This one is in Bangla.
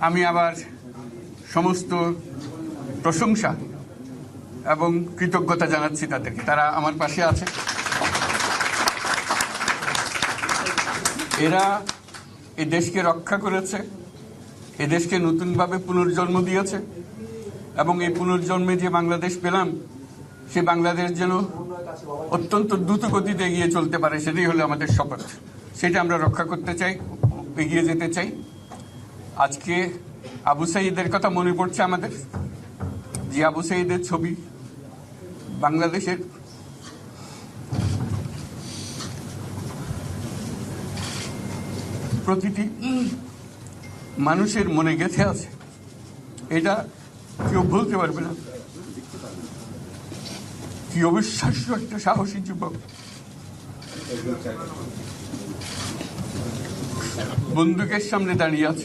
আমি আবার সমস্ত প্রশংসা এবং কৃতজ্ঞতা জানাচ্ছি তাদেরকে, তারা আমার পাশে আছে। এরা এই দেশকে রক্ষা করেছে, এ দেশকে নতুনভাবে পুনর্জন্ম দিয়েছে এবং এই পুনর্জন্মে যে বাংলাদেশ পেলাম সে বাংলাদেশ যেন অত্যন্ত দ্রুত গতিতে এগিয়ে চলতে পারে, সেটাই হলো আমাদের শপথ। সেটা আমরা রক্ষা করতে চাই, এগিয়ে যেতে চাই। আজকে আবু সাঈদের কথা মনে পড়ছে আমাদের, যে আবু সাঈদের ছবি বাংলাদেশের প্রতিটি মানুষের মনে গেঁথে আছে, এটা কেউ ভুলতে পারবে না। কি অবিশ্বাস্য একটা সাহসী যুবক, বন্দুকের সামনে দাঁড়িয়ে আছে।